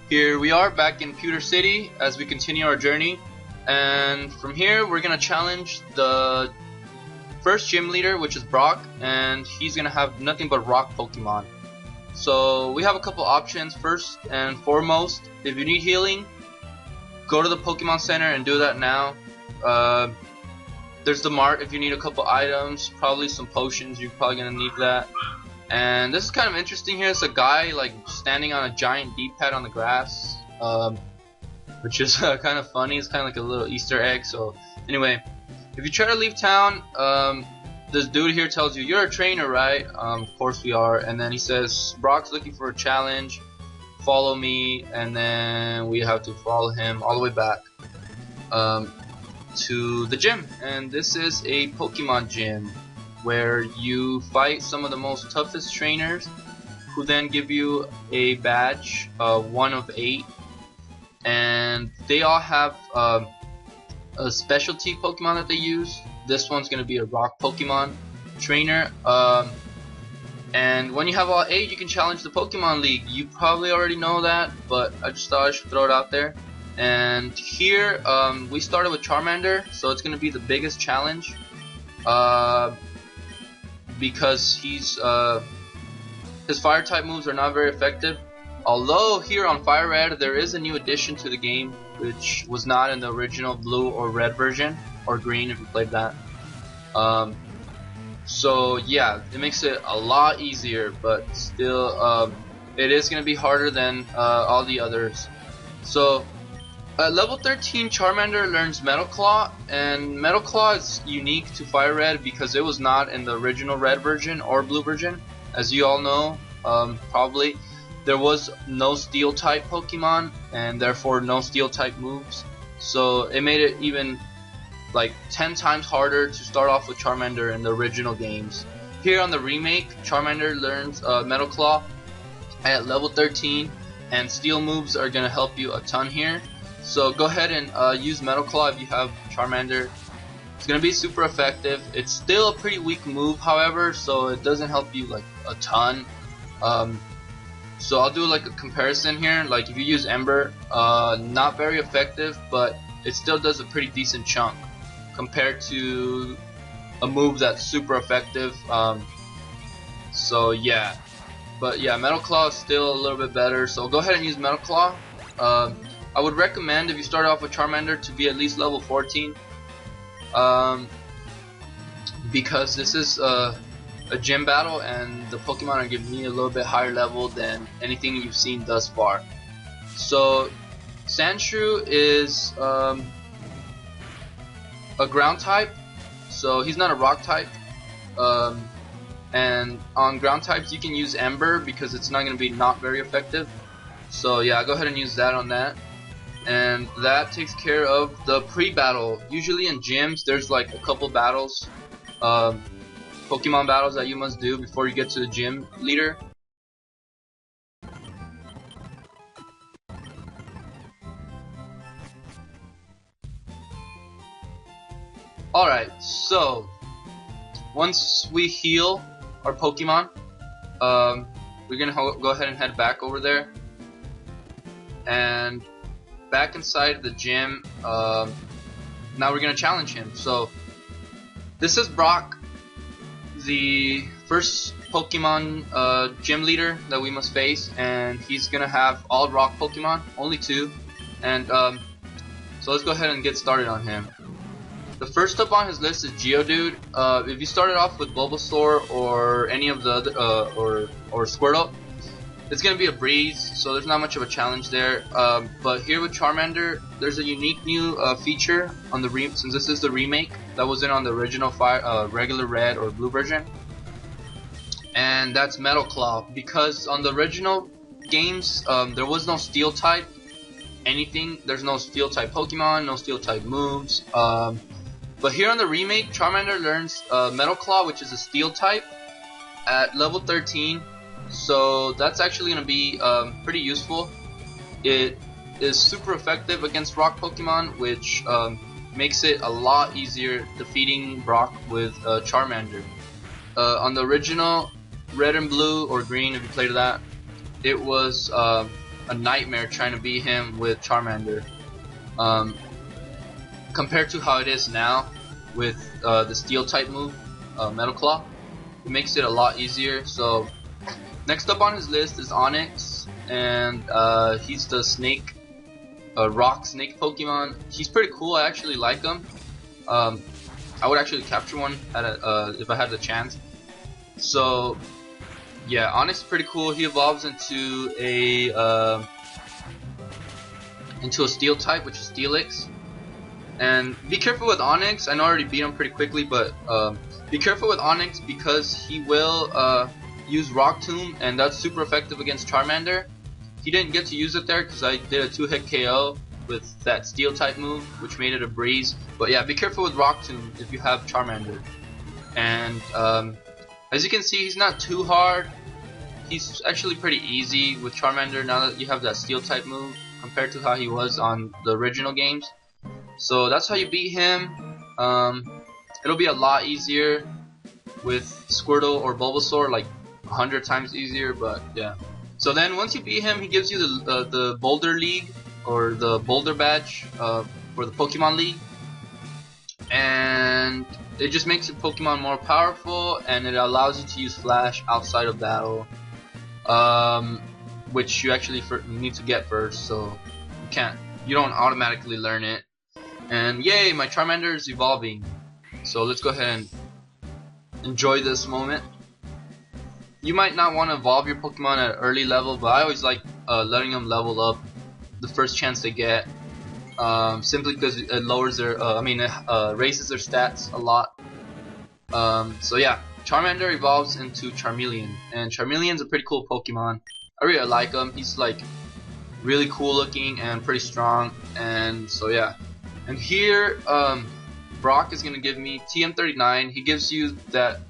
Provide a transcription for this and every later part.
Here we are back in Pewter City as we continue our journey, and from here we're gonna challenge the first gym leader, which is Brock, and he's gonna have nothing but rock Pokemon. So we have a couple options. First and foremost, if you need healing, go to the Pokemon Center and do that now. There's the mart if you need a couple items, probably some potions, you're probably gonna need that. And this is kind of interesting here. It's a guy like standing on a giant D-pad on the grass, which is kind of funny. It's kind of like a little Easter egg. So anyway, if you try to leave town, this dude here tells you, "You're a trainer, right?" Of course we are. And then he says, "Brock's looking for a challenge. Follow me." And then we have to follow him all the way back to the gym. And this is a Pokemon gym, where you fight some of the most toughest trainers, who then give you a badge, 1 of 8, and they all have a specialty Pokemon that they use. This one's going to be a rock Pokemon trainer, and when you have all 8, you can challenge the Pokemon League. You probably already know that, but I just thought I should throw it out there. And here we started with Charmander, so it's going to be the biggest challenge. Because his fire type moves are not very effective. Although here on FireRed there is a new addition to the game, which was not in the original blue or red version, or green if you played that. So yeah, it makes it a lot easier, but still it is going to be harder than all the others. So at level 13, Charmander learns Metal Claw, and Metal Claw is unique to FireRed because it was not in the original red version or blue version. As you all know, probably, there was no Steel type Pokemon, and therefore no Steel type moves. So it made it even like 10 times harder to start off with Charmander in the original games. Here on the remake, Charmander learns Metal Claw at level 13, and Steel moves are going to help you a ton here. So go ahead and use Metal Claw if you have Charmander. It's going to be super effective. It's still a pretty weak move, however, so it doesn't help you like a ton. So I'll do like a comparison here. Like if you use Ember, not very effective, but it still does a pretty decent chunk compared to a move that's super effective. So yeah, but yeah, Metal Claw is still a little bit better. So go ahead and use Metal Claw. I would recommend, if you start off with Charmander, to be at least level 14, because this is a gym battle and the Pokemon are giving me a little bit higher level than anything you've seen thus far. So Sandshrew is a ground type, so he's not a rock type, and on ground types you can use Ember because it's not going to be not very effective. So yeah, go ahead and use that on that. And that takes care of the pre-battle. Usually in gyms there's like a couple battles, Pokemon battles that you must do before you get to the gym leader. Alright, so once we heal our Pokemon, we're gonna go ahead and head back over there. And back inside the gym, now we're gonna challenge him. So this is Brock, the first Pokemon gym leader that we must face, and he's gonna have all rock Pokemon, only 2. And so let's go ahead and get started on him. The first up on his list is Geodude. If you started off with Bulbasaur or any of the other, or Squirtle, it's going to be a breeze, so there's not much of a challenge there. But here with Charmander, there's a unique new feature on the since this is the remake that wasn't on the original regular red or blue version, and that's Metal Claw. Because on the original games, there was no Steel type anything. There's no Steel type Pokemon, no Steel type moves. But here on the remake, Charmander learns Metal Claw, which is a Steel type, at level 13. So that's actually going to be pretty useful. It is super effective against rock Pokemon, which makes it a lot easier defeating Brock with Charmander. On the original red and blue, or green if you played that, it was a nightmare trying to beat him with Charmander. Compared to how it is now with the Steel type move, Metal Claw, it makes it a lot easier. So next up on his list is Onyx, and he's the snake, rock snake Pokemon. He's pretty cool. I actually like him. I would actually capture one if I had the chance. So yeah, Onyx is pretty cool. He evolves into a Steel type, which is Steelix. And be careful with Onyx. I know I already beat him pretty quickly, but be careful with Onyx because he will use Rock Tomb, and that's super effective against Charmander. He didn't get to use it there because I did a 2-hit KO with that Steel type move, which made it a breeze. But yeah, be careful with Rock Tomb if you have Charmander. And as you can see, he's not too hard. He's actually pretty easy with Charmander now that you have that Steel type move compared to how he was on the original games. So that's how you beat him. It'll be a lot easier with Squirtle or Bulbasaur, like 100 times easier, but yeah. So then once you beat him, he gives you the Boulder League, or the Boulder Badge for the Pokemon League. And it just makes your Pokemon more powerful, and it allows you to use Flash outside of battle, which you actually need to get first, so you don't automatically learn it. And yay, my Charmander is evolving. So let's go ahead and enjoy this moment. You might not want to evolve your Pokemon at an early level, but I always like letting them level up the first chance they get, simply because it lowers their, raises their stats a lot. So yeah, Charmander evolves into Charmeleon, and Charmeleon's a pretty cool Pokemon. I really like him. He's like really cool looking and pretty strong, and so yeah. And here, Brock is gonna give me TM39. He gives you that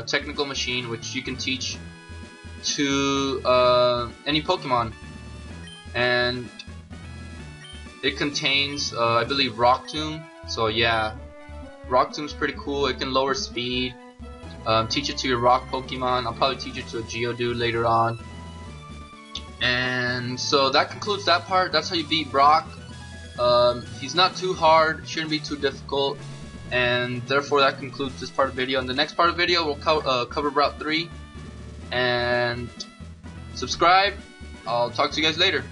technical machine, which you can teach to any Pokemon, and it contains, I believe, Rock Tomb. So yeah, Rock Tomb's pretty cool. It can lower speed. Teach it to your Rock Pokemon. I'll probably teach it to a Geodude later on. And so that concludes that part. That's how you beat Brock. He's not too hard, shouldn't be too difficult, and therefore that concludes this part of the video. In the next part of the video, we'll cover Route 3, and subscribe. I'll talk to you guys later.